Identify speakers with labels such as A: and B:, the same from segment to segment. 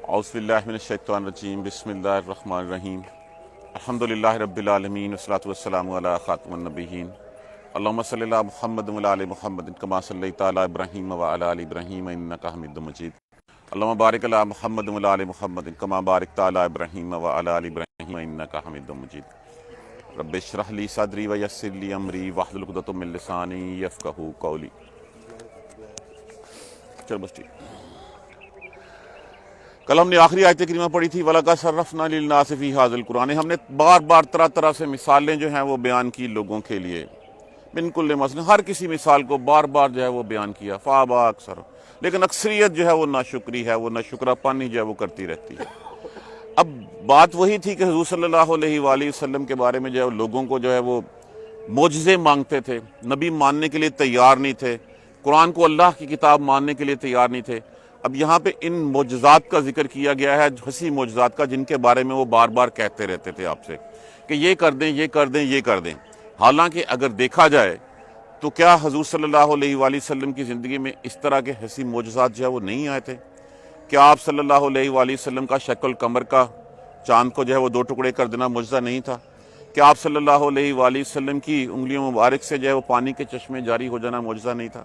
A: اعوذ باللہ من الشیطان الرجیم بسم اللہ الرحمن الرحیم الحمدللہ رب العالمین والصلاة والسلام علی خاتم النبیین اللہم صلی علی محمد وعلی آل محمد کما صلیت علی ابراہیم وعلی آل ابراہیم انک حمید مجید اللہم بارک علی محمد وعلی آل محمد کما بارکت علی ابراہیم وعلی آل ابراہیم انک حمید مجید رب اشرح لی صدری ویسر لی امری واحلل عقدۃ من لسانی یفقہوا قولی۔ چل بس ٹھیک، کل ہم نے آخری آیت کریمہ پڑھی تھی وَلَقَدْ صَرَّفْنَا لِلنَّاسِ فِي هَذَا الْقُرْآنِ۔ ہم نے بار بار طرح طرح سے مثالیں جو ہیں وہ بیان کی لوگوں کے لیے، من کل مثل، ہر کسی مثال کو بار بار جو ہے وہ بیان کیا، فَأَبَىٰ أَكْثَرُ، لیکن اکثریت جو ہے وہ ناشکری ہے، وہ ناشکرہ پانی جو ہے وہ کرتی رہتی ہے۔ اب بات وہی تھی کہ حضور صلی اللہ علیہ وآلہ وسلم کے بارے میں جو ہے لوگوں کو جو ہے وہ معجزے مانگتے تھے، نبی ماننے کے لیے تیار نہیں تھے، قرآن کو اللہ کی کتاب ماننے کے لیے تیار نہیں تھے۔ اب یہاں پہ ان معجزات کا ذکر کیا گیا ہے، حسی معجزات کا، جن کے بارے میں وہ بار بار کہتے رہتے تھے آپ سے کہ یہ کر دیں، یہ کر دیں، یہ کر دیں۔ حالانکہ اگر دیکھا جائے تو کیا حضور صلی اللہ علیہ وآلہ وسلم کی زندگی میں اس طرح کے حسی معجزات جو ہے وہ نہیں آئے تھے؟ کیا آپ صلی اللہ علیہ وآلہ وسلم کا شکل قمر کا، چاند کو جو ہے وہ دو ٹکڑے کر دینا معجزہ نہیں تھا؟ کیا آپ صلی اللہ علیہ وآلہ وسلم کی انگلیوں مبارک سے جو ہے وہ پانی کے چشمے جاری ہو جانا معجزہ نہیں تھا؟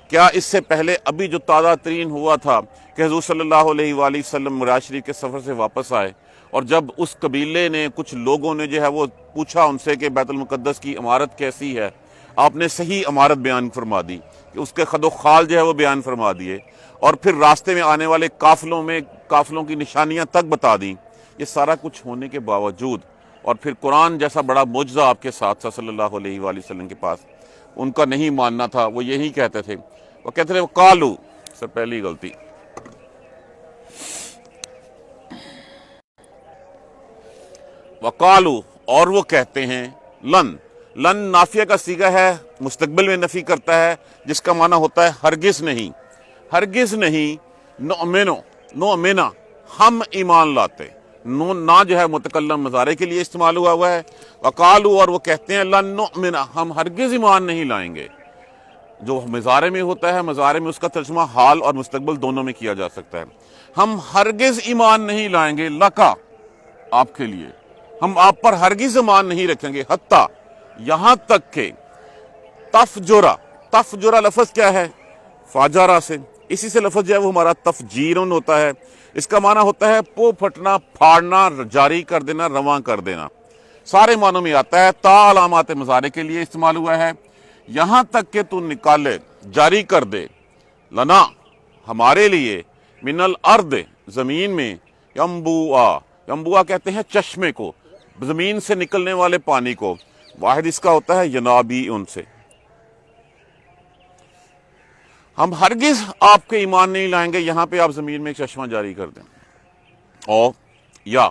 A: کیا اس سے پہلے ابھی جو تازہ ترین ہوا تھا کہ حضور صلی اللہ علیہ وآلہ وسلم معراج شریف کے سفر سے واپس آئے، اور جب اس قبیلے نے، کچھ لوگوں نے جو ہے وہ پوچھا ان سے کہ بیت المقدس کی عمارت کیسی ہے، آپ نے صحیح عمارت بیان فرما دی، کہ اس کے خد و خال جو ہے وہ بیان فرما دیے، اور پھر راستے میں آنے والے قافلوں کی نشانیاں تک بتا دیں۔ یہ سارا کچھ ہونے کے باوجود، اور پھر قرآن جیسا بڑا معجزہ آپ کے ساتھ صلی اللہ علیہ وآلہ وسلم کے پاس، ان کا نہیں ماننا تھا۔ وہ یہی کہتے تھے، وہ کہتے تھے قالو، سر پہلی غلطی، وقالو، اور وہ کہتے ہیں، لن نافیہ کا صیغہ ہے، مستقبل میں نفی کرتا ہے، جس کا معنی ہوتا ہے ہرگز نہیں، ہرگز نہیں، نؤمنا، ہم ایمان لاتے، نہ جو ہے متکلم مضارع کے لیے استعمال ہوا ہے، وقالو، اور وہ کہتے ہیں لن نؤمنا، ہم ہرگز ایمان نہیں لائیں گے۔ جو مضارع میں ہوتا ہے، مضارع میں اس کا ترجمہ حال اور مستقبل دونوں میں کیا جا سکتا ہے۔ ہم ہرگز ایمان نہیں لائیں گے، لکا، آپ کے لیے، ہم آپ پر ہرگز ایمان نہیں رکھیں گے، حتیٰ، یہاں تک کہ تفجرہ لفظ کیا ہے؟ فاجرہ سے، اسی سے لفظ جو ہے وہ ہمارا تفجیرن ہوتا ہے۔ اس کا معنی ہوتا ہے پو پھٹنا، پھاڑنا، جاری کر دینا، رواں کر دینا، سارے معنوں میں آتا ہے۔ تا علامات مضارع کے لیے استعمال ہوا ہے، یہاں تک کہ تو نکالے، جاری کر دے، لنا، ہمارے لیے، من الارض، زمین میں، ینبوعا کہتے ہیں چشمے کو، زمین سے نکلنے والے پانی کو، واحد اس کا ہوتا ہے ینابی، ان سے۔ ہم ہرگز آپ کے ایمان نہیں لائیں گے، یہاں پہ آپ زمین میں ایک چشمہ جاری کر دیں، او یا،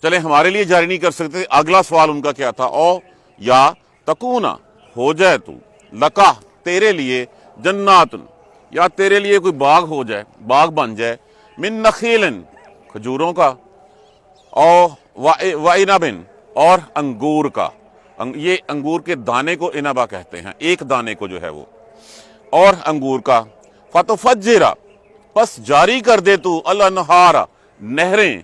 A: چلے ہمارے لیے جاری نہیں کر سکتے، اگلا سوال ان کا کیا تھا، او یا تکونا، ہو جائے تو، لکا، تیرے لیے، جناتن، یا تیرے لیے کوئی باغ ہو جائے، باغ بن جائے، من نخیلن، کھجوروں کا، او وعنبن، اور انگور کا، یہ انگور کے دانے کو عنبا کہتے ہیں، ایک دانے کو جو ہے وہ، اور انگور کا، فتفجرا، پس جاری کر دے تو، الانہارا، نہریں،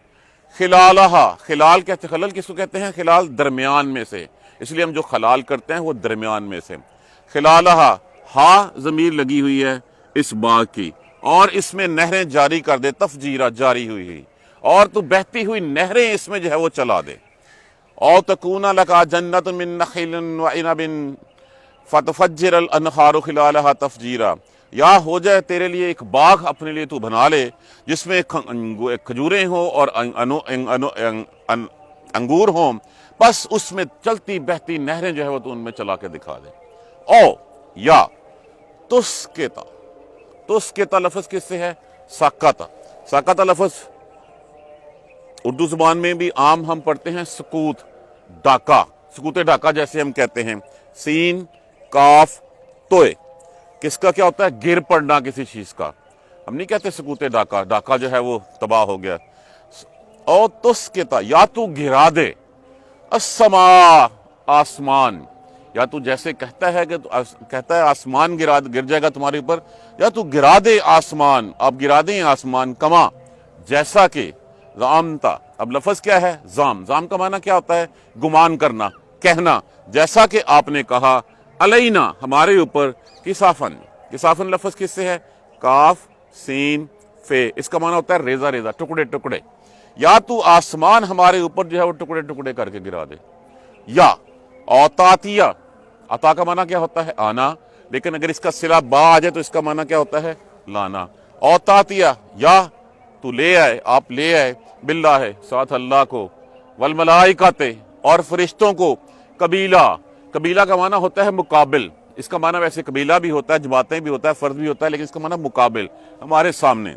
A: خلالہا، خلال کہتے، خلل کس کو کہتے ہیں؟ خلال، درمیان میں سے، اس لیے ہم جو خلال کرتے ہیں وہ درمیان میں سے، خلالہا، ہا ضمیر لگی ہوئی ہے اس باغ کی، اور اس میں نہریں جاری کر دے، تفجیرہ، جاری ہوئی، اور تو بہتی ہوئی نہریں اس میں جو ہے وہ چلا دے، او تکونا لکا جنت من نخیل وعنب فتفجر الانہار خلالہا تفجیرا، یا ہو جائے تیرے لیے ایک باغ اپنے لیے تو بنا لے، جس میں کھجوریں ہوں اور انگور ہوں، بس اس میں چلتی بہتی نہریں جو ہے وہ تو ان میں چلا کے دکھا دے۔ او یا تسکتا لفظ کس سے ہے؟ ساکتا لفظ اردو زبان میں بھی عام ہم پڑھتے ہیں سکوت، ڈاکہ، سکوت ڈاکہ جیسے ہم کہتے ہیں، سین، کاف، توئے، کس کا کیا ہوتا ہے؟ گر پڑنا کسی چیز کا، ہم نہیں کہتے سکوت ڈاکہ، ڈاکہ جو ہے وہ تباہ ہو گیا۔ او تسکتا، یا تو گرا دے، السماء، آسمان، یا تو جیسے کہتا ہے کہ کہتا ہے آسمان گر جائے گا تمہارے اوپر، یا تو گرا دے آسمان، آپ گرا دیں آسمان، کما، جیسا کہ زعمتا، اب لفظ کیا ہے؟ زام کا معنی کیا ہوتا ہے؟ گمان کرنا، کہنا، جیسا کہ آپ نے کہا، علینا ہمارے اوپر، کسافن لفظ کس سے ہے؟ کاف سین فے، اس کا معنی ہوتا ہے ریزہ ریزہ، ٹکڑے ٹکڑے، یا تو آسمان ہمارے اوپر جو ہے وہ ٹکڑے ٹکڑے کر کے گرا دے، یا اوتاتیہ، عطا کا معنی کیا ہوتا ہے؟ آنا، لیکن اگر اس کا صلہ با آ جائے تو اس کا معنی کیا ہوتا ہے؟ لانا، اوتاتیہ، یا تو لے آئے، آپ لے آئے، باللہ ہے ساتھ اللہ کو، والملائکۃ اور فرشتوں کو، قبیلہ کا معنی ہوتا ہے مقابل، اس کا معنی ویسے قبیلہ بھی ہوتا ہے، جماعتیں بھی ہوتا ہے، فرد بھی ہوتا ہے، لیکن اس کا معنی مقابل، ہمارے سامنے،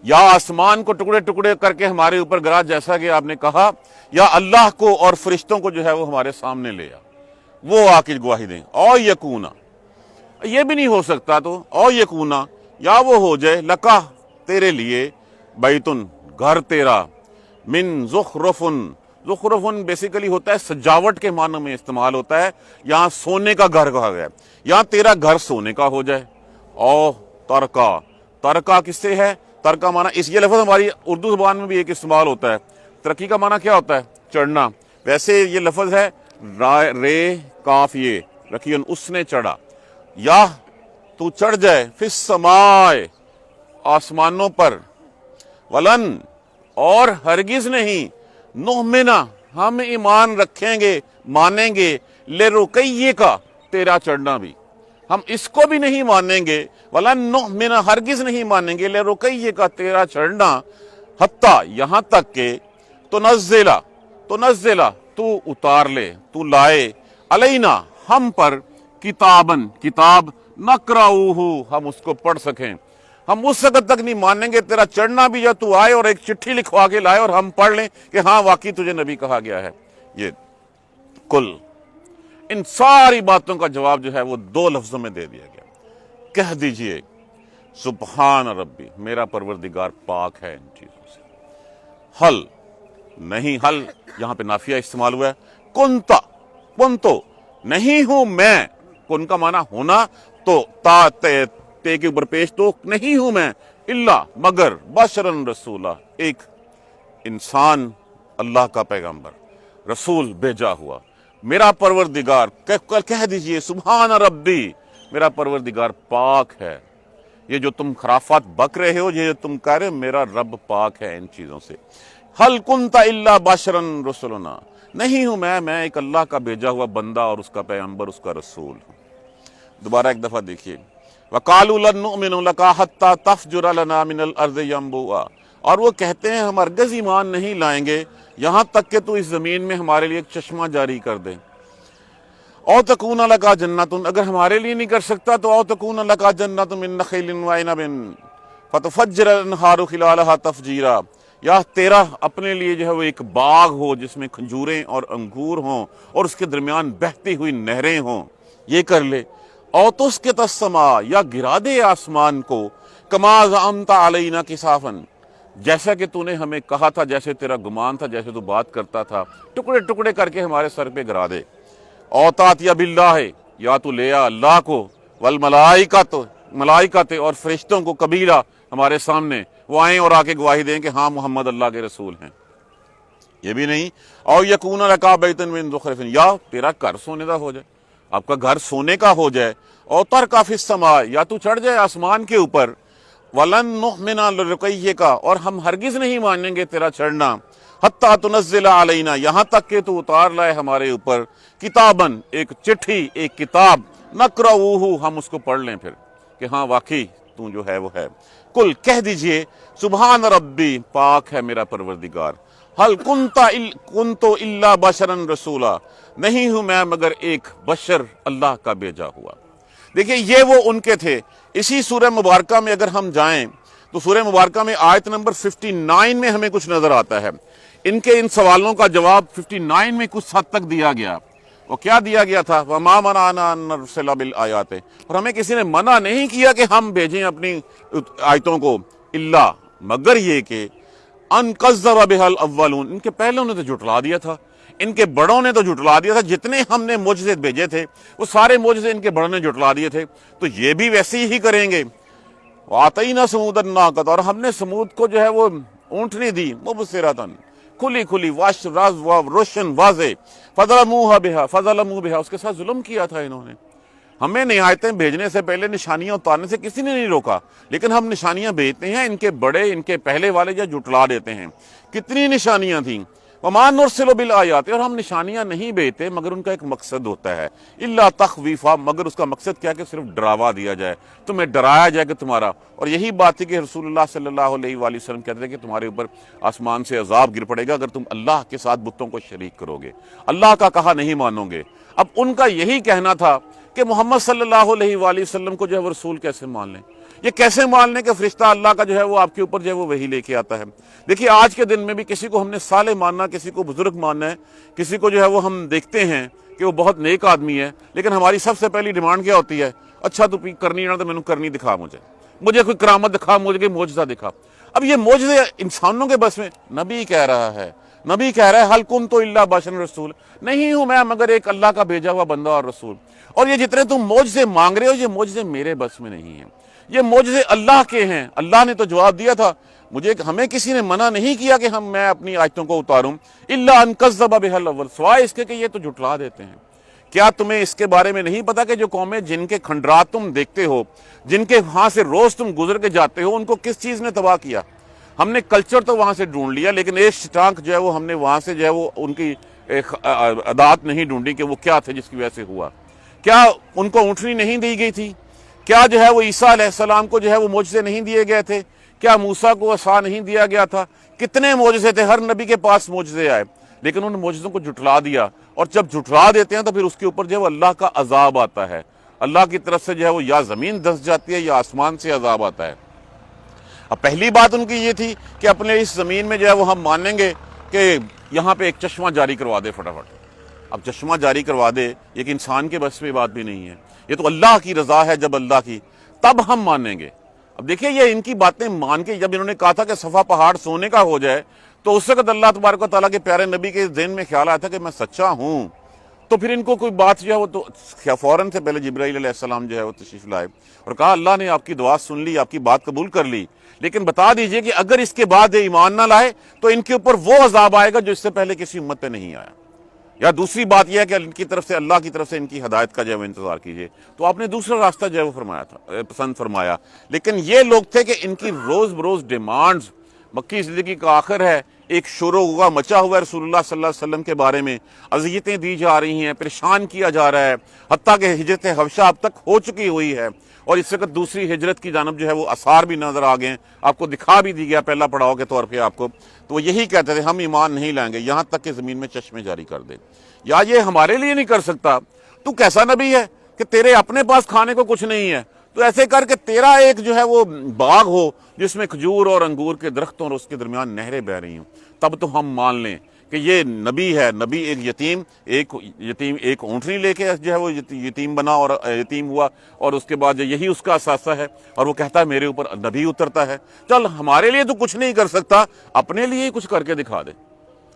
A: یا آسمان کو ٹکڑے ٹکڑے کر کے ہمارے اوپر گرا جیسا کہ آپ نے کہا، یا اللہ کو اور فرشتوں کو جو ہے وہ ہمارے سامنے لے آ، وہ آ کے گواہی دیں، او یکونا، یہ بھی نہیں ہو سکتا تو او یکونا، یا وہ ہو جائے، لکا تیرے لیے، بیتن گھر تیرا، من زخرفن بیسیکلی ہوتا ہے سجاوٹ کے معنی میں استعمال ہوتا ہے، یہاں سونے کا گھر کہا گیا ہے، یہاں تیرا گھر سونے کا ہو جائے، او ترکا کس سے ہے؟ ترکا معنی یہ لفظ ہماری اردو زبان میں بھی ایک استعمال ہوتا ہے، ترقی کا معنی کیا ہوتا ہے؟ چڑھنا، ویسے یہ لفظ ہے رے کاف یہ رکیون، اس نے چڑھا، یا تو چڑھ جائے، فی السماء آسمانوں پر، ولن اور ہرگز نہیں، نؤمنا ہم ایمان رکھیں گے، مانیں گے، لرقیہ کا تیرا چڑھنا بھی، ہم اس کو بھی نہیں مانیں گے، ولن نؤمن ہرگز نہیں مانیں گے، لرقیہ کا تیرا چڑھنا، حتی یہاں تک کہ تنزلہ تو اتار لے، تو لائے، علینا ہم پر، کتاب نقرؤہ ہم اس کو پڑھ سکیں، ہم اس وقت تک نہیں مانیں گے تیرا چڑھنا بھی، یا تو آئے اور ایک چٹھی لکھوا کے لائے اور ہم پڑھ لیں کہ ہاں واقعی تجھے نبی کہا گیا ہے۔ یہ کل ان ساری باتوں کا جواب جو ہے وہ دو لفظوں میں دے دیا گیا، کہہ دیجئے سبحان ربی، میرا پروردگار پاک ہے ان چیزوں سے، حل نہیں، حل یہاں پہ نافیہ استعمال ہوا ہے، کنتو نہیں ہوں میں، کن کا معنی ہونا، تو تے کے اوپر پیش تو نہیں ہوں میں، الا مگر، بشرن رسولہ ایک انسان، اللہ کا پیغمبر، رسول بھیجا ہوا، میرا پروردگار، کہہ دیجئے سبحان ربی، میرا پروردگار پاک ہے، یہ جو تم خرافات بک رہے ہو، یہ جو تم کہہ رہے ہو، میرا رب پاک ہے ان چیزوں سے، حل کنت الا بشرن رسولنا، نہیں ہوں میں ایک اللہ کا بھیجا ہوا بندہ اور اس کا پیغمبر، اس کا رسول ہوں۔ دوبارہ ایک دفعہ دیکھیے، وَقَالُوا لَن نُؤْمِنَ لَكَ حَتَّى تَفْجُرَ لَنَا مِنَ الْأَرْضِ يَنبُوعًا، اور وہ کہتے ہیں ہم ہرگز ایمان نہیں لائیں گے یہاں تک کہ تو اس زمین میں ہمارے لیے ایک چشمہ جاری کر دے، او تکون لکا جنت، اگر ہمارے لیے نہیں کر سکتا تو او تکون لکا جنت من نخیل وعنب فتفجر الانہار خلالہا تفجیرا، یا تیرا اپنے لیے جو ہے وہ ایک باغ ہو جس میں کھجوریں اور انگور ہوں اور اس کے درمیان بہتی ہوئی نہریں ہوں، یہ کر لے، او تسقط السماء، یا گرا دے آسمان کو، کما زعمت علینا کسافن، جیسا کہ تو نے ہمیں کہا تھا، جیسے تیرا گمان تھا، جیسے تو بات کرتا تھا، ٹکڑے ٹکڑے کر کے ہمارے سر پہ گرا دے، او تاتیہ باللہ، یا تو لے آ اللہ کو، والملائکۃ اور فرشتوں کو، قبیلہ ہمارے سامنے، وہ آئیں اور آ کے گواہی دیں کہ ہاں محمد اللہ کے رسول ہیں، یہ بھی نہیں، او یکون لکا بیت من زخرف، یا تیرا گھر سونے کا ہو جائے، آپ کا گھر سونے کا ہو جائے، او ترقا فی السماء، یا تو چڑھ جائے آسمان کے اوپر، ولن نؤمن لرقیہ کا، اور ہم ہرگز نہیں مانیں گے تیرا چڑھنا، حتی تنزل علینا، یہاں تک کہ تو اتار لائے ہمارے اوپر، کتابن ایک چٹھی، ایک کتاب، نقرؤہ ہم اس کو پڑھ لیں پھر کہ ہاں واقعی تو جو ہے وہ ہے، کل کہہ دیجئے سبحان ربی، پاک ہے میرا پروردگار، حل کنت الا بشرا رسولا، نہیں ہوں میں مگر ایک بشر، اللہ کا بھیجا ہوا۔ دیکھیں یہ وہ ان کے تھے۔ اسی سورہ مبارکہ میں اگر ہم جائیں تو سورہ مبارکہ میں آیت نمبر 59 میں ہمیں کچھ نظر آتا ہے، ان کے ان سوالوں کا جواب 59 میں کچھ حد تک دیا گیا۔ وہ کیا دیا گیا تھا؟ وَمَا مَنَعَنَا أَن نُرْسِلَ بِالْآيَاتِ، اور ہمیں کسی نے منع نہیں کیا کہ ہم بھیجیں اپنی آیتوں کو، الا مگر یہ کہ ان کذب بها الاولون، ان کے پہلوں نے تو جھٹلا دیا تھا، ان کے بڑوں نے تو جھٹلا دیا تھا، جتنے ہم نے معجزے بھیجے تھے وہ سارے معجزے ان کے بڑوں نے جھٹلا دیے تھے، تو یہ بھی ویسے ہی کریں گے۔ وآتینا ثمود الناقۃ، اور ہم نے سمود کو جو ہے وہ اونٹنی دی، مبصرۃ، کھلی کھلی، روشن واضح، فظلموا بہا، اس کے ساتھ ظلم کیا تھا انہوں نے۔ ہمیں نہایتیں بھیجنے سے پہلے نشانیاں اتارنے سے کسی نے نہیں روکا، لیکن ہم نشانیاں بھیجتے ہیں، ان کے بڑے، ان کے پہلے والے جو جھٹلا دیتے ہیں۔ کتنی نشانیاں تھیں، وما نرسل بالآیات، اور ہم نشانیاں نہیں بھیجتے مگر ان کا ایک مقصد ہوتا ہے، الا تخویفا، مگر اس کا مقصد کیا کہ صرف ڈراوا دیا جائے، تمہیں ڈرایا جائے کہ تمہارا۔ اور یہی بات تھی کہ رسول اللہ صلی اللہ علیہ وآلہ وسلم کہتے تھے کہ تمہارے اوپر آسمان سے عذاب گر پڑے گا اگر تم اللہ کے ساتھ بتوں کو شریک کرو گے، اللہ کا کہا نہیں مانو گے۔ اب ان کا یہی کہنا تھا کہ محمد صلی اللہ علیہ وآلہ وسلم کو جو ہے وہ رسول کیسے مان لیں، یہ کیسے مان لیں کہ فرشتہ اللہ کا جو ہے وہ آپ کے اوپر جو ہے وہ وحی لے کے آتا ہے۔ دیکھیے آج کے دن میں بھی کسی کو ہم نے صالح ماننا، کسی کو بزرگ ماننا ہے، کسی کو جو ہے وہ ہم دیکھتے ہیں کہ وہ بہت نیک آدمی ہے، لیکن ہماری سب سے پہلی ڈیمانڈ کیا ہوتی ہے؟ اچھا تو کرنی نہ تو میں نے کرنی دکھا، مجھے کوئی کرامت دکھا، مجھے کوئی معجزہ دکھا۔ اب یہ معجزے انسانوں کے بس میں، نبی کہہ رہا ہے، نبی کہہ رہا ہے حل کنت الا بشر رسول، نہیں ہوں میں مگر ایک اللہ کا بھیجا ہوا بندہ اور رسول، اور یہ جتنے تم معجزے مانگ رہے ہو یہ معجزے میرے بس میں نہیں ہیں، یہ معجزے اللہ کے ہیں۔ اللہ نے تو جواب دیا تھا، ہمیں کسی نے منع نہیں کیا کہ میں اپنی آیتوں کو اتاروں، الا ان کذب بها الاول، سوائے اس کے کہ یہ تو جھٹلا دیتے ہیں۔ کیا تمہیں اس کے بارے میں نہیں پتا کہ جو قومیں جن کے کھنڈرات تم دیکھتے ہو، جن کے وہاں سے روز تم گزر کے جاتے ہو، ان کو کس چیز نے تباہ کیا؟ ہم نے کلچر تو وہاں سے ڈھونڈ لیا، لیکن ایک سٹانک جو ہے وہ ہم نے وہاں سے جو ہے وہ ان کی عادات نہیں ڈھونڈی کہ وہ کیا تھے جس کی وجہ سے ہوا۔ کیا ان کو اونٹنی نہیں دی گئی تھی؟ کیا جو ہے وہ عیسیٰ علیہ السلام کو جو ہے وہ معجزے نہیں دیے گئے تھے؟ کیا موسیٰ کو عصا نہیں دیا گیا تھا؟ کتنے معجزے تھے، ہر نبی کے پاس معجزے آئے، لیکن ان معجزوں کو جھٹلا دیا، اور جب جھٹلا دیتے ہیں تو پھر اس کے اوپر جو ہے وہ اللہ کا عذاب آتا ہے، اللہ کی طرف سے جو ہے وہ یا زمین دھنس جاتی ہے یا آسمان سے عذاب آتا ہے۔ اب پہلی بات ان کی یہ تھی کہ اپنے اس زمین میں جو ہے وہ ہم مانیں گے کہ یہاں پہ ایک چشمہ جاری کروا دے فٹافٹ۔ اب چشمہ جاری کروا دے، یہ کہ انسان کے بس میں بات بھی نہیں ہے، یہ تو اللہ کی رضا ہے، جب اللہ کی تب ہم مانیں گے۔ اب دیکھیں یہ ان کی باتیں مان کے جب انہوں نے کہا تھا کہ صفا پہاڑ سونے کا ہو جائے، تو اس وقت اللہ تبارک و تعالیٰ کے پیارے نبی کے ذہن میں خیال آیا تھا کہ میں سچا ہوں، تو پھر ان کو کوئی بات جو ہے وہ تو فوراً سے پہلے جبرائیل علیہ السلام جو ہے وہ تشریف لائے اور کہا اللہ نے آپ کی دعا سن لی، آپ کی بات قبول کر لی، لیکن بتا دیجئے کہ اگر اس کے بعد یہ ایمان نہ لائے تو ان کے اوپر وہ عذاب آئے گا جو اس سے پہلے کسی امت پہ نہیں آیا۔ یا دوسری بات یہ ہے کہ ان کی طرف سے، اللہ کی طرف سے ان کی ہدایت کا جو ہے وہ انتظار کیجئے۔ تو آپ نے دوسرا راستہ جو ہے وہ فرمایا تھا، پسند فرمایا، لیکن یہ لوگ تھے کہ ان کی روز بروز ڈیمانڈز، مکی زندگی کا آخر ہے، ایک شور و غوغا مچا ہوا ہے رسول اللہ صلی اللہ علیہ وسلم کے بارے میں، اذیتیں دی جا رہی ہیں، پریشان کیا جا رہا ہے، حتیٰ کہ ہجرت حبشہ اب تک ہو چکی ہوئی ہے، اور اس وقت دوسری ہجرت کی جانب جو ہے وہ آثار بھی نظر آ گئے ہیں، آپ کو دکھا بھی دی گیا پہلا پڑاؤ کے طور پہ آپ کو۔ تو وہ یہی کہتے تھے ہم ایمان نہیں لائیں گے یہاں تک کہ زمین میں چشمے جاری کر دیں، یا یہ ہمارے لیے نہیں کر سکتا، تو کیسا نبی ہے کہ تیرے اپنے پاس کھانے کو کچھ نہیں ہے، تو ایسے کر کے تیرا ایک جو ہے وہ باغ ہو جس میں کھجور اور انگور کے درختوں اور اس کے درمیان نہریں بہ رہی ہوں، تب تو ہم مان لیں کہ یہ نبی ہے۔ نبی ایک یتیم ایک اونٹنی لے کے جو ہے وہ یتیم بنا اور یتیم ہوا، اور اس کے بعد یہی اس کا اثاثہ ہے، اور وہ کہتا ہے میرے اوپر نبی اترتا ہے، چل ہمارے لیے تو کچھ نہیں کر سکتا، اپنے لیے ہی کچھ کر کے دکھا دے۔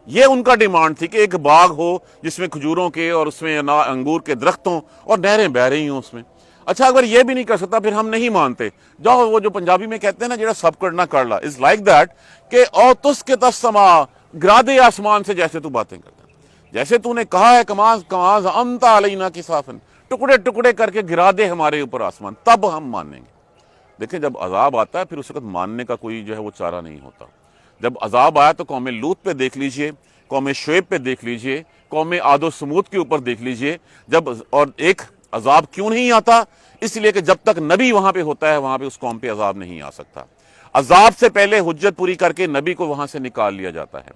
A: یہ ان کا ڈیمانڈ تھی کہ ایک باغ ہو جس میں کھجوروں کے اور اس میں انگور کے درختوں اور نہریں بہ رہی ہوں اس میں۔ اچھا اگر یہ بھی نہیں کر سکتا پھر ہم نہیں مانتے، جاؤ وہ جو پنجابی میں کہتے ہیں نا جڑا سب کرنا کر لا، از لائک دیٹ کہ او تس کے تسما، گرا دے آسمان سے جیسے تو باتیں کرتا ہے، جیسے تو نے کہا ہے کماز کماز انت علینا کسافن، ٹکڑے ٹکڑے کر کے گرا دے ہمارے اوپر آسمان، تب ہم مانیں گے۔ دیکھیں جب عذاب آتا ہے پھر اس وقت ماننے کا کوئی جو ہے وہ چارہ نہیں ہوتا۔ جب عذاب آیا تو قوم لوط پہ دیکھ لیجئے، قوم شعیب پہ دیکھ لیجئے، قوم عاد و سمود کے اوپر دیکھ لیجئے، جب اور ایک عذاب کیوں نہیں آتا؟ اس لیے کہ جب تک نبی وہاں پہ ہوتا ہے وہاں پہ اس قوم پہ عذاب نہیں آ سکتا۔ عذاب سے پہلے حجت پوری کر کے نبی کو وہاں سے نکال لیا جاتا ہے،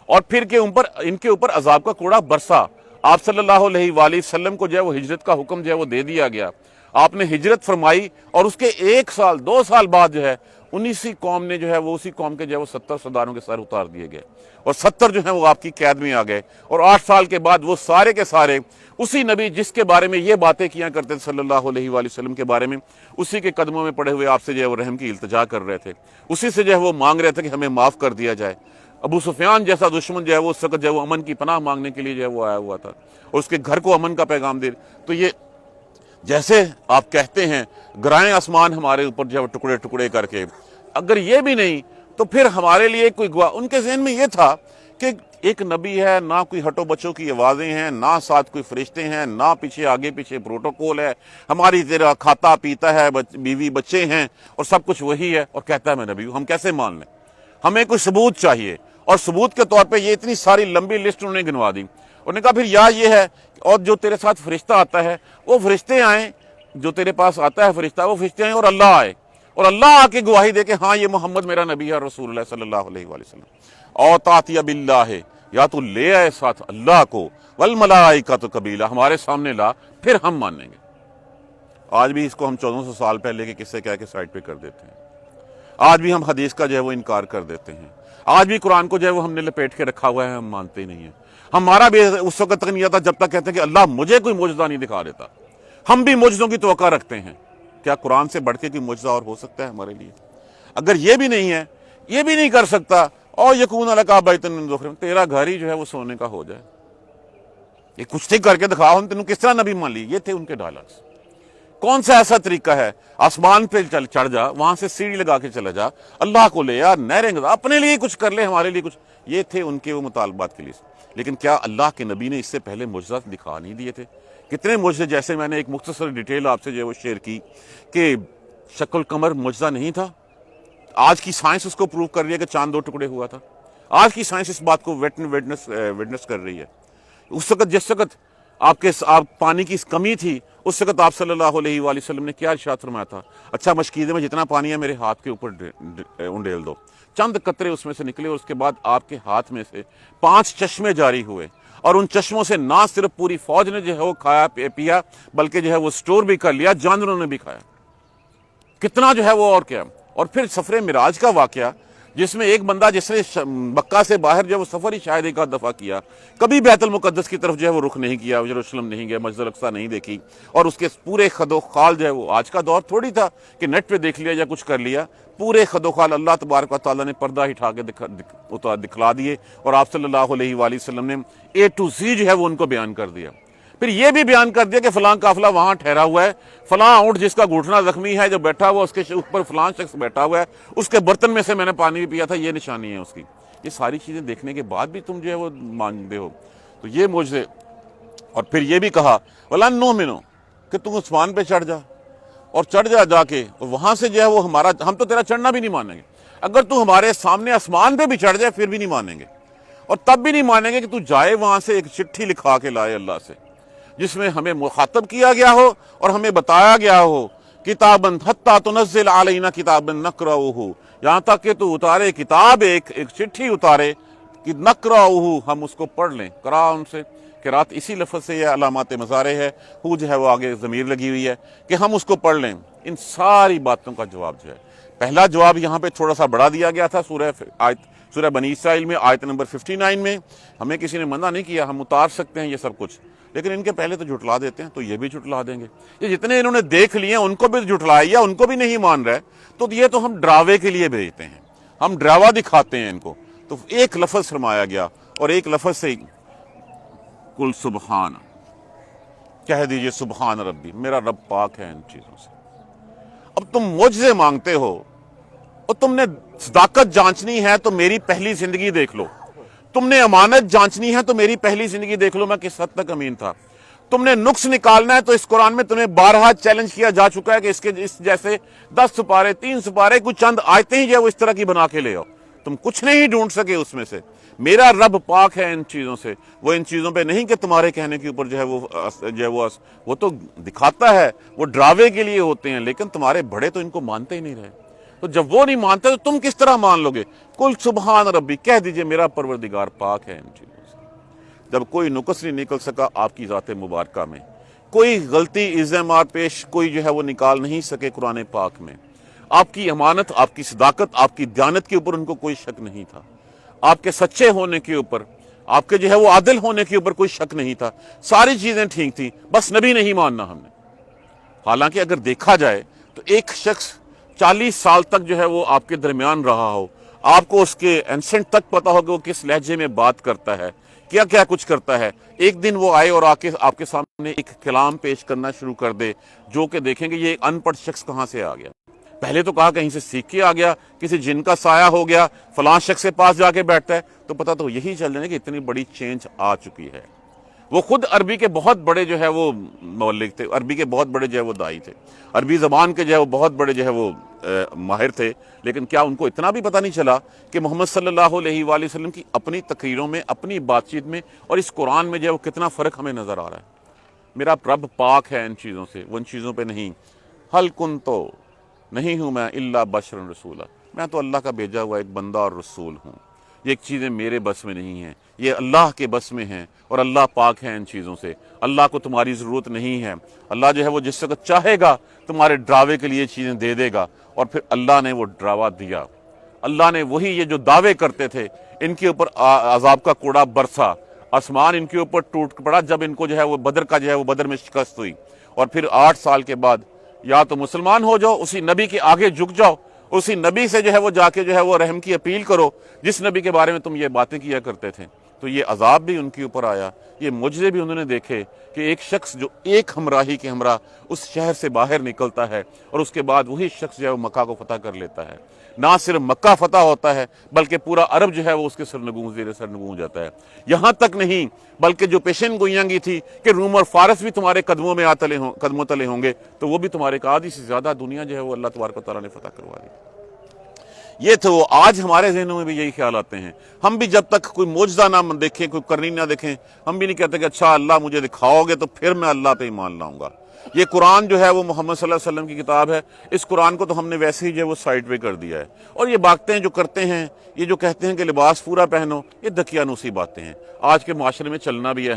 A: اور پھر ان کے اوپر عذاب کا کوڑا برسا۔ آپ صلی اللہ علیہ وآلہ وسلم کو جو ہے وہ ہجرت کا حکم جو ہے وہ دے دیا گیا، آپ نے ہجرت فرمائی، اور اس کے 1 سال 2 سال بعد جو ہے انیسی قوم نے جو ہے وہ اسی قوم کے جو ہے وہ 70 سرداروں کے سر اتار دیے گئے، اور 70 جو ہیں وہ آپ کی قید میں آ گئے، اور 8 سال کے بعد وہ سارے کے سارے اسی نبی جس کے بارے میں یہ باتیں کیا کرتے تھے صلی اللہ علیہ وآلہ وسلم کے بارے میں، اسی کے قدموں میں پڑے ہوئے آپ سے جو ہے وہ رحم کی التجا کر رہے تھے، اسی سے جو ہے وہ مانگ رہے تھے کہ ہمیں معاف کر دیا جائے۔ ابو سفیان جیسا دشمن جو ہے وہ اس وقت جو ہے وہ امن کی پناہ مانگنے کے لیے جو ہے وہ آیا ہوا تھا، اور اس کے گھر کو امن کا پیغام دے۔ تو یہ جیسے آپ کہتے ہیں گرائیں آسمان ہمارے اوپر جو ٹکڑے ٹکڑے کر کے، اگر یہ بھی نہیں تو پھر ہمارے لیے کوئی گواہ۔ ان کے ذہن میں یہ تھا کہ ایک نبی ہے، نہ کوئی ہٹو بچوں کی آوازیں ہیں، نہ ساتھ کوئی فرشتے ہیں، نہ پیچھے آگے پیچھے پروٹوکول ہے، ہماری طرح کھاتا پیتا ہے، بیوی بچے ہیں، اور سب کچھ وہی ہے، اور کہتا ہے میں نبی ہوں۔ ہم کیسے مان لیں؟ ہمیں کوئی ثبوت چاہیے، اور ثبوت کے طور پہ یہ اتنی ساری لمبی لسٹ انہوں نے گنوا دی۔ انہوں نے کہا پھر یا یہ ہے، اور جو تیرے ساتھ فرشتہ آتا ہے وہ فرشتے آئیں، جو تیرے پاس آتا ہے فرشتہ وہ فرشتے آئیں، اور اللہ آئے، اور اللہ آ کے گواہی دے کہ ہاں یہ محمد میرا نبی ہے، رسول اللہ صلی اللہ علیہ وآلہ وسلم۔ او تاتی باللہ، یا تو لے آئے ساتھ اللہ کو، والملائکۃ قبیلہ، ہمارے سامنے لا، پھر ہم مانیں گے۔ آج بھی اس کو ہم 1400 سال پہلے کے قصے کہہ کے سائڈ پہ کر دیتے ہیں، آج بھی ہم حدیث کا جو ہے وہ انکار کر دیتے ہیں، آج بھی قرآن کو جو ہے وہ ہم نے لپیٹ کے رکھا ہوا ہے، ہم مانتے ہی نہیں ہیں۔ ہمارا بھی اس وقت تک نہیں آتا جب تک کہتے ہیں کہ اللہ مجھے کوئی معجزہ نہیں دکھا دیتا۔ ہم بھی معجزوں کی توقع رکھتے ہیں، کیا قرآن سے بڑھ کے کوئی معجزہ اور ہو سکتا ہے ہمارے لیے؟ اگر یہ بھی نہیں ہے، یہ بھی نہیں کر سکتا، اور یکون لک بیت من زخرف، تیرا گھر ہی جو ہے وہ سونے کا ہو جائے، یہ کچھ تھی کر کے دکھاؤ، ہم تینوں کس طرح نبی مان لی۔ یہ تھے ان کے ڈائلاگس۔ کون سا ایسا طریقہ ہے؟ آسمان پہ چڑھ جا، وہاں سے سیڑھی لگا کے چلا جا، اللہ کو لے آ، نہریں گزار، اپنے لیے کچھ کر لے، ہمارے لیے کچھ۔ یہ تھے ان کے وہ مطالبات کے لیے۔ لیکن کیا اللہ کے نبی نے اس سے پہلے معجزات دکھا نہیں دیے تھے؟ کتنے معجزے، جیسے میں نے ایک مختصر ڈیٹیل آپ سے جو ہے وہ شیئر کی کہ شکل قمر معجزہ نہیں تھا، آج کی سائنس اس کو پروو کر رہی ہے کہ چاند 2 ٹکڑے ہوا تھا، آج کی سائنس اس بات کو وٹنس کر رہی ہے۔ اس وقت جس وقت آپ پانی کی کمی تھی، اس وقت آپ صلی اللہ علیہ وآلہ وسلم نے کیا ارشاد فرمایا تھا؟ اچھا مشکیزے میں جتنا پانی ہے میرے ہاتھ کے اوپر انڈیل دو، چند قطرے اس میں سے نکلے، اور اس کے بعد آپ کے ہاتھ میں سے 5 چشمے جاری ہوئے، اور ان چشموں سے نہ صرف پوری فوج نے جو ہے وہ کھایا پیا، بلکہ جو ہے وہ سٹور بھی کر لیا، جانوروں نے بھی کھایا۔ کتنا جو ہے وہ اور کیا۔ اور پھر سفر معراج کا واقعہ، جس میں ایک بندہ جس نے مکہ سے باہر جو ہے وہ سفر ہی شاید ایک آدھ دفعہ کیا، کبھی بیت المقدس کی طرف جو ہے وہ رخ نہیں کیا، یروشلم نہیں گیا، مسجد الاقصیٰ نہیں دیکھی، اور اس کے پورے خد و خال جو ہے وہ، آج کا دور تھوڑی تھا کہ نیٹ پہ دیکھ لیا یا کچھ کر لیا، پورے خد و خال اللہ تبارک و تعالیٰ نے پردہ ہٹا کے دکھلا دیے، اور آپ صلی اللہ علیہ وآلہ وسلم نے A to Z جو ہے وہ ان کو بیان کر دیا۔ پھر یہ بھی بیان کر دیا کہ فلاں قافلہ وہاں ٹھہرا ہوا ہے، فلاں اونٹ جس کا گھٹنا زخمی ہے جو بیٹھا ہوا، اس کے اوپر فلاں شخص بیٹھا ہوا ہے، اس کے برتن میں سے میں نے پانی بھی پیا تھا، یہ نشانی ہے اس کی۔ یہ ساری چیزیں دیکھنے کے بعد بھی تم جو ہے وہ مانتے ہو، تو یہ معجزے۔ اور پھر یہ بھی کہا وَلَن نُؤْمِنَ، کہ تم آسمان پہ چڑھ جا، اور چڑھ جا کے، اور وہاں سے جو ہے وہ ہم تو تیرا چڑھنا بھی نہیں مانیں گے، اگر تو ہمارے سامنے آسمان پہ بھی چڑھ جائے پھر بھی نہیں مانیں گے، اور تب بھی نہیں مانیں گے کہ تو جائے وہاں سے ایک چٹھی لکھا کے لائے اللہ سے، جس میں ہمیں مخاطب کیا گیا ہو اور ہمیں بتایا گیا ہو کتاباً حتی تنزل علینا کتاباً نقرأہ، یہاں تک کہ تو اتارے کتاب، ایک چٹھی اتارے کہ نقرأہ، ہم اس کو پڑھ لیں۔ قرأ ان سے قرات اسی لفظ سے، یہ علامات مضارع ہے، ہو جو ہے وہ آگے ضمیر لگی ہوئی ہے کہ ہم اس کو پڑھ لیں۔ ان ساری باتوں کا جواب جو ہے، پہلا جواب یہاں پہ تھوڑا سا بڑھا دیا گیا تھا سورہ بنی اسرائیل میں آیت نمبر 59 میں، ہمیں کسی نے منع نہیں کیا، ہم اتار سکتے ہیں یہ سب کچھ، لیکن ان کے پہلے تو جھٹلا دیتے ہیں، تو یہ بھی جھٹلا دیں گے۔ یہ جتنے انہوں نے دیکھ لیے ان کو بھی جھٹلایا، ان کو بھی نہیں مان رہے، تو یہ تو ہم ڈراوے کے لیے بھیجتے ہیں، ہم ڈراوا دکھاتے ہیں ان کو۔ تو ایک لفظ فرمایا گیا، اور ایک لفظ سے کل سبحان، کہہ دیجئے سبحان ربی، میرا رب پاک ہے ان چیزوں سے۔ اب تم معجزے مانگتے ہو، اور تم نے صداقت جانچنی ہے تو میری پہلی زندگی دیکھ لو، تم نے امانت جانچنی ہے تو میری پہلی زندگی دیکھ لو، میں کس حد تک امین تھا، تم نے نقص نکالنا ہے تو اس قرآن میں تمہیں بارہا چیلنج کیا جا چکا ہے کہ اس جیسے 10 سپارے 3 سپارے کچھ چند آیتیں ہی جو اس طرح کی بنا کے لے آؤ، تم کچھ نہیں ڈھونڈ سکے اس میں سے۔ میرا رب پاک ہے ان چیزوں سے، وہ ان چیزوں پہ نہیں کہ تمہارے کہنے کے اوپر جو ہے وہ تو دکھاتا ہے، وہ ڈراوے کے لیے ہوتے ہیں، لیکن تمہارے بڑے تو ان کو مانتے ہی نہیں رہے، تو جب وہ نہیں مانتے تو تم کس طرح مان لو گے؟ کل سبحان ربی، کہہ دیجئے میرا پروردگار پاک ہے ان چیزوں سے۔ جب کوئی نقص نہیں نکل سکا آپ کی ذات مبارکہ میں، کوئی غلطی اظہار پیش کوئی جو ہے وہ نکال نہیں سکے قرآن پاک میں، آپ کی امانت، آپ کی صداقت، آپ کی دیانت کے اوپر ان کو کوئی شک نہیں تھا، آپ کے سچے ہونے کے اوپر، آپ کے جو ہے وہ عادل ہونے کے اوپر کوئی شک نہیں تھا، ساری چیزیں ٹھیک تھیں، بس نبی نہیں ماننا ہم نے۔ حالانکہ اگر دیکھا جائے تو ایک شخص 40 سال تک جو ہے وہ آپ کے درمیان رہا ہو، آپ کو اس کے اینسنٹ تک پتا ہو کہ وہ کس لہجے میں بات کرتا ہے، کیا کیا کچھ کرتا ہے. ایک دن وہ آئے اور آپ کے سامنے ایک کلام پیش کرنا شروع کر دے جو کہ دیکھیں گے یہ ایک ان پڑھ شخص کہاں سے آ گیا. پہلے تو کہا کہیں سے سیکھ کے آ گیا, کسی جن کا سایہ ہو گیا, فلاں شخص کے پاس جا کے بیٹھتا ہے. تو پتہ تو یہی چل رہا ہے کہ اتنی بڑی چینج آ چکی ہے. وہ خود عربی کے بہت بڑے جو ہے وہ مولک تھے, عربی کے بہت بڑے جو ہے وہ داعی تھے, عربی زبان کے جو ہے وہ بہت بڑے جو ہے وہ ماہر تھے. لیکن کیا ان کو اتنا بھی پتہ نہیں چلا کہ محمد صلی اللہ علیہ وآلہ وسلم کی اپنی تقریروں میں, اپنی بات چیت میں اور اس قرآن میں جو ہے وہ کتنا فرق ہمیں نظر آ رہا ہے. میرا رب پاک ہے ان چیزوں سے, وہ ان چیزوں پہ نہیں. حل کن تو نہیں ہوں میں الا بشر رسولہ, میں تو اللہ کا بھیجا ہوا ایک بندہ اور رسول ہوں. یہ چیزیں میرے بس میں نہیں ہیں, یہ اللہ کے بس میں ہیں, اور اللہ پاک ہے ان چیزوں سے. اللہ کو تمہاری ضرورت نہیں ہے. اللہ جو ہے وہ جس وقت چاہے گا تمہارے ڈراوے کے لیے چیزیں دے دے گا, اور پھر اللہ نے وہ ڈراوا دیا. اللہ نے وہی یہ جو دعوے کرتے تھے ان کے اوپر عذاب کا کوڑا برسا, آسمان ان کے اوپر ٹوٹ پڑا جب ان کو جو ہے وہ بدر کا جو ہے وہ بدر میں شکست ہوئی. اور پھر 8 سال کے بعد یا تو مسلمان ہو جاؤ, اسی نبی کے آگے جھک جاؤ, اسی نبی سے جو ہے وہ جا کے جو ہے وہ رحم کی اپیل کرو جس نبی کے بارے میں تم یہ باتیں کیا کرتے تھے. تو یہ عذاب بھی ان کے اوپر آیا, یہ معجزے بھی انہوں نے دیکھے کہ ایک شخص جو ایک ہمراہی کے ہمراہ اس شہر سے باہر نکلتا ہے اور اس کے بعد وہی شخص جو ہے وہ مکہ کو فتح کر لیتا ہے. نہ صرف مکہ فتح ہوتا ہے بلکہ پورا عرب جو ہے وہ اس کے سرنگوں زیر سرنگوں جاتا ہے. یہاں تک نہیں بلکہ جو پیشن گوئیاں گئی تھی کہ روم اور فارس بھی تمہارے قدموں میں قدموں تلے ہوں گے, تو وہ بھی تمہارے آدھی سے زیادہ دنیا جو ہے وہ اللہ تبارک و تعالیٰ نے فتح کروا دی. یہ تو وہ آج ہمارے ذہنوں میں بھی یہی خیال آتے ہیں. ہم بھی جب تک کوئی معجزہ نہ دیکھیں, کوئی کرنی نہ دیکھیں, ہم بھی نہیں کہتے کہ اچھا اللہ مجھے دکھاؤ گے تو پھر میں اللہ پہ ایمان لاؤں گا. یہ قرآن جو ہے وہ محمد صلی اللہ علیہ وسلم کی کتاب ہے. اس قرآن کو تو ہم نے ویسے ہی جو ہے وہ سائٹ پہ کر دیا ہے. اور یہ باتیں جو کرتے ہیں, یہ جو کہتے ہیں کہ لباس پورا پہنو, یہ دقیانوسی باتیں ہیں. آج کے معاشرے میں چلنا بھی ہے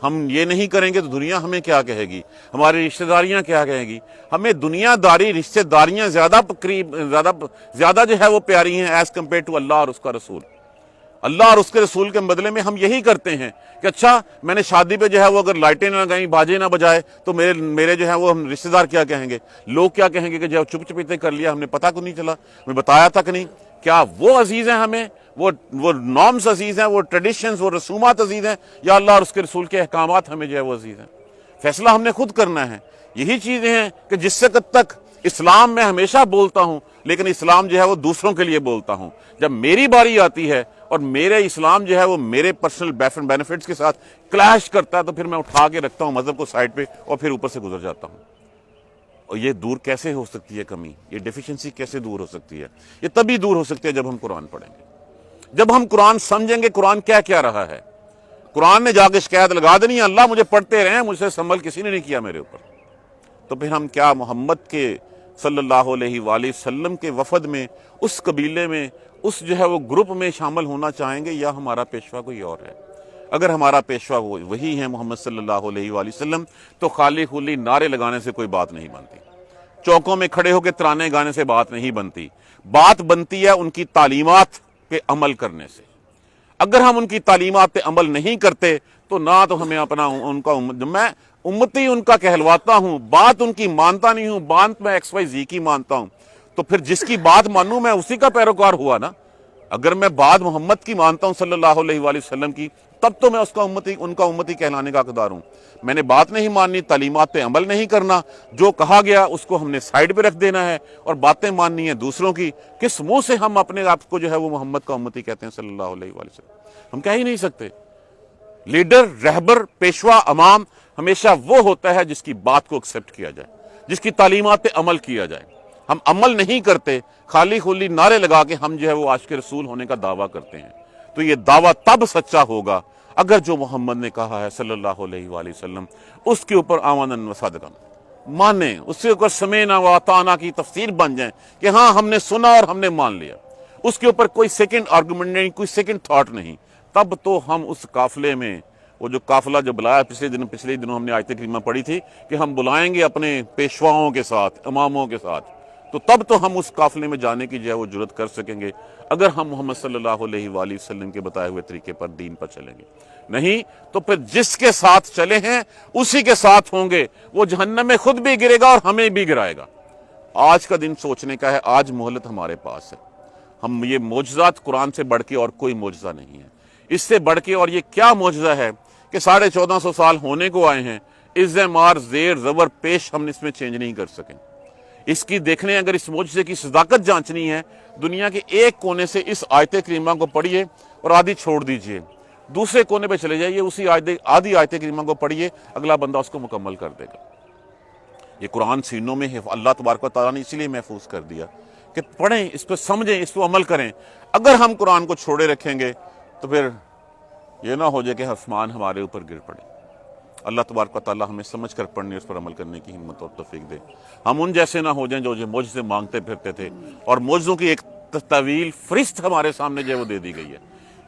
A: ہم یہ نہیں کریں گے تو دنیا ہمیں کیا کہے گی, ہماری رشتہ داریاں کیا کہیں گی. ہمیں دنیا داری رشتہ داریاں زیادہ جو ہے وہ پیاری ہیں ایز کمپیئر ٹو اللہ اور اس کا رسول. اللہ اور اس کے رسول کے بدلے میں ہم یہی کرتے ہیں کہ اچھا میں نے شادی پہ جو ہے وہ اگر لائٹیں نہ لگائیں, باجے نہ بجائے, تو میرے جو ہے وہ ہم رشتہ دار کیا کہیں گے, لوگ کیا کہیں گے کہ جو چپ چپیتے کر لیا, ہم نے پتہ کو نہیں چلا, ہمیں بتایا تک نہیں. کیا وہ عزیز ہیں ہمیں, وہ نارمز عزیز ہیں, وہ ٹریڈیشنز, وہ رسومات عزیز ہیں, یا اللہ اور اس کے رسول کے احکامات ہمیں جو ہے وہ عزیز ہیں؟ فیصلہ ہم نے خود کرنا ہے. یہی چیزیں ہیں کہ جس سے تک اسلام میں ہمیشہ بولتا ہوں, لیکن اسلام جو ہے وہ دوسروں کے لیے بولتا ہوں. جب میری باری آتی ہے اور میرے اسلام جو ہے وہ میرے پرسنل بینیفٹس کے ساتھ کلیش کرتا ہے, تو پھر میں اٹھا کے رکھتا ہوں مذہب کو سائڈ پہ اور پھر اوپر سے گزر جاتا ہوں. اور یہ دور کیسے ہو سکتی ہے کمی, یہ ڈیفیشنسی کیسے دور ہو سکتی ہے؟ یہ تبھی دور ہو سکتی ہے جب ہم قرآن پڑھیں گے, جب ہم قرآن سمجھیں گے قرآن کیا کیا رہا ہے. قرآن نے جا کے شکایت لگا دینی ہے, اللہ مجھے پڑھتے رہے, مجھ سے سنبھل کسی نے نہیں کیا میرے اوپر. تو پھر ہم کیا محمد کے صلی اللہ علیہ وآلہ وسلم کے وفد میں, اس قبیلے میں, اس جو ہے وہ گروپ میں شامل ہونا چاہیں گے, یا ہمارا پیشوا کوئی اور ہے؟ اگر ہمارا پیشوا وہی ہے محمد صلی اللہ علیہ وآلہ وسلم, تو خالی خلی نعرے لگانے سے کوئی بات نہیں بنتی, چوکوں میں کھڑے ہو کے ترانے گانے سے بات نہیں بنتی. بات بنتی ہے ان کی تعلیمات پہ عمل کرنے سے. اگر ہم ان کی تعلیمات پہ عمل نہیں کرتے تو نہ تو ہمیں اپنا ان کا میں امتی ان کا کہلواتا ہوں, بات ان کی مانتا نہیں ہوں, بات میں ایکس وائی زی کی مانتا ہوں, تو پھر جس کی بات مانوں میں اسی کا پیروکار ہوا نا. اگر میں بات محمد کی مانتا ہوں صلی اللہ علیہ وآلہ وسلم کی, تب تو میں ان کا امتی کہلانے کا حقدار ہوں. میں نے بات نہیں ماننی, تعلیمات پہ عمل نہیں کرنا, جو کہا گیا اس کو ہم نے سائڈ پہ رکھ دینا ہے, اور باتیں ماننی ہے دوسروں کی. کس منہ سے ہم اپنے آپ کو جو ہے وہ محمد کا امتی کہتے ہیں صلی اللہ علیہ وآلہ وسلم؟ ہم کہہ ہی نہیں سکتے. لیڈر, رہبر, پیشوا, امام ہمیشہ وہ ہوتا ہے جس کی بات کو ایکسیپٹ کیا جائے, جس کی تعلیمات پہ عمل کیا جائے. ہم عمل نہیں کرتے, خالی خلی نعرے لگا کے ہم جو ہے وہ عاشق رسول ہونے کا دعویٰ کرتے ہیں. تو یہ دعویٰ تب سچا ہوگا اگر جو محمد نے کہا ہے صلی اللہ علیہ وآلہ وسلم اس کے اوپر آمنا و صادقا مانیں, اس کے اوپر سمینا و اطعنا کی تفسیر بن جائیں کہ ہاں ہم نے سنا اور ہم نے مان لیا. اس کے اوپر کوئی سیکنڈ آرگومنٹ نہیں, کوئی سیکنڈ تھاٹ نہیں. تب تو ہم اس قافلے میں, وہ جو قافلہ جو بلایا پچھلے دنوں ہم نے آیت کریمہ پڑھی تھی کہ ہم بلائیں گے اپنے پیشواؤں کے ساتھ, اماموں کے ساتھ, تو تب تو ہم اس قافلے میں جانے کی جو ہے وہ جرت کر سکیں گے اگر ہم محمد صلی اللہ علیہ وآلہ وسلم کے بتائے ہوئے طریقے پر, دین پر چلیں گے. نہیں تو پھر جس کے ساتھ چلے ہیں اسی کے ساتھ ہوں گے. وہ جہنم میں خود بھی گرے گا اور ہمیں بھی گرائے گا. آج کا دن سوچنے کا ہے, آج مہلت ہمارے پاس ہے. ہم یہ معجزات قرآن سے بڑھ کے اور کوئی معجزہ نہیں ہے. اس سے بڑھ کے اور یہ کیا معجزہ ہے کہ 1450 سال ہونے کو آئے ہیں، عز مار زیر زبر پیش ہم اس میں چینج نہیں کر سکیں۔ اس کی دیکھنے اگر اس معجزے کی صداقت جانچنی ہے، دنیا کے ایک کونے سے اس آیت کریمہ کو پڑھیے اور آدھی چھوڑ دیجئے، دوسرے کونے پہ چلے جائیے، اسی آدھی آیت کریمہ کو پڑھیے، اگلا بندہ اس کو مکمل کر دے گا۔ یہ قرآن سینوں میں اللہ تبارک و تعالیٰ نے اسی لیے محفوظ کر دیا کہ پڑھیں، اس پہ سمجھیں، اس پہ عمل کریں۔ اگر ہم قرآن کو چھوڑے رکھیں گے تو پھر یہ نہ ہو جائے کہ آسمان ہمارے اوپر گر پڑے۔ اللہ تبارک و تعالیٰ ہمیں سمجھ کر پڑھنے، اس پر عمل کرنے کی ہمت اور توفیق دے۔ ہم ان جیسے نہ ہو جائیں جو معجزے مانگتے پھرتے تھے، اور معجزوں کی ایک طویل فہرست ہمارے سامنے جو ہے وہ دے دی گئی ہے،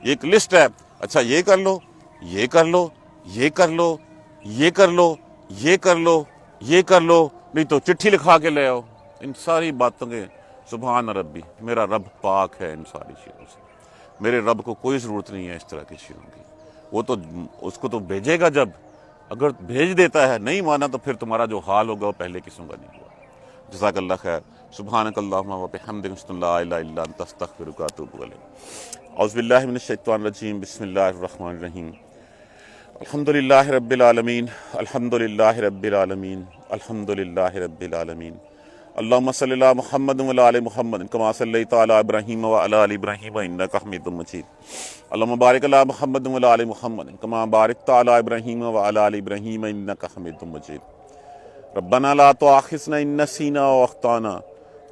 A: ایک لسٹ ہے، اچھا یہ کر لو، یہ کر لو، یہ کر لو، یہ کر لو، یہ کر لو، یہ کر لو، نہیں تو چٹھی لکھا کے لے آؤ۔ ان ساری باتوں کے سبحان ربی، میرا رب پاک ہے ان ساری چیزوں سے، میرے رب کو کوئی ضرورت نہیں ہے اس طرح کی چیزوں کی۔ وہ تو اس کو تو بھیجے گا، جب اگر بھیج دیتا ہے، نہیں مانا تو پھر تمہارا جو حال ہوگا وہ پہلے قسم کا نہیں ہوگا۔ جزاک اللہ خیر۔ سبحانک اللہم و بحمدک، اشہد ان لا الہ الا انت، استغفرک و اتوب الیک۔ اعوذ باللہ من الشیطان الرجیم، بسم اللہ الرحمن الرحیم۔ الحمدللہ رب العالمین، الحمدللہ رب العالمین، الحمدللہ رب العالمین۔ اللہم صلی علی محمد وعلی آل محمد کما صلیت علی ابراہیم وعلی آل ابراہیم انک حمید مجید۔ اللہم بارک علی محمد وعلی آل محمد کما بارکت علی ابراہیم وعلی آل ابراہیم انک حمید مجید۔ ربنا لا تؤاخذنا ان نسینا واخطانا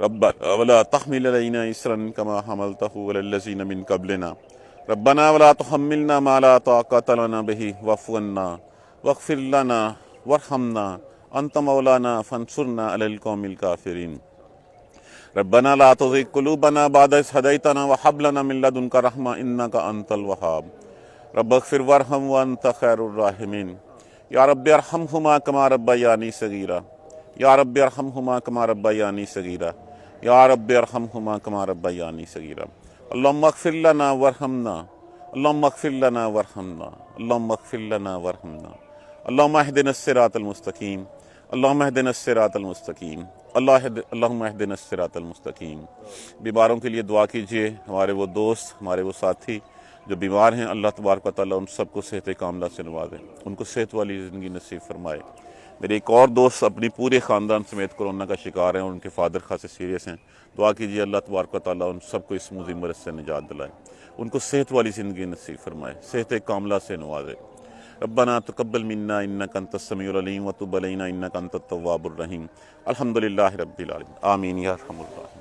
A: ربنا ولا تحمل علینا اصرا کما حملته علی الذین من قبلنا ربنا ولا تحملنا ما لا طاقة لنا به واعف عنا واغفر لنا وارحمنا انت مولانا فانصرنا علی القوم الکافرین۔ ربنا لا تزغ قلوبنا بعد إذ هديتنا وهب لنا من لدنك رحمة إنك أنت الوهاب۔ رب اغفر وارحم وأنت خير الراحمين۔ یا رب ارحمهما كما ربياني صغيرا، یا رب ارحمهما كما ربياني صغيرا، یا رب ارحمهما كما ربياني صغيرا۔ اللهم اغفر لنا وارحمنا، اللهم اغفر لنا وارحمنا، اللهم اغفر لنا وارحمنا، اللهم اهدنا الصراط المستقيم، اللهم اهدنا الصراط المستقيم، اللهم اهدنا الصراط المستقيم۔ بیماروں کے لیے دعا کیجیے، ہمارے وہ دوست، ہمارے وہ ساتھی جو بیمار ہیں، اللہ تبارک و تعالیٰ ان سب کو صحت کاملہ سے نوازے، ان کو صحت والی زندگی نصیب فرمائے۔ میرے ایک اور دوست اپنی پورے خاندان سمیت کورونا کا شکار ہیں اور ان کے فادر خاصے سیریس ہیں، دعا کیجیے اللہ تبارک و تعالیٰ ان سب کو اس موذی مرض سے نجات دلائے، ان کو صحت والی زندگی نصیب فرمائے، صحت کاملہ سے نوازے۔ ربنا تقبل منا انک انت السمیع العلیم وتب علینا انک انت التواب الرحیم۔ الحمدللہ رب العالمین، آمین یا ارحم الراحمین۔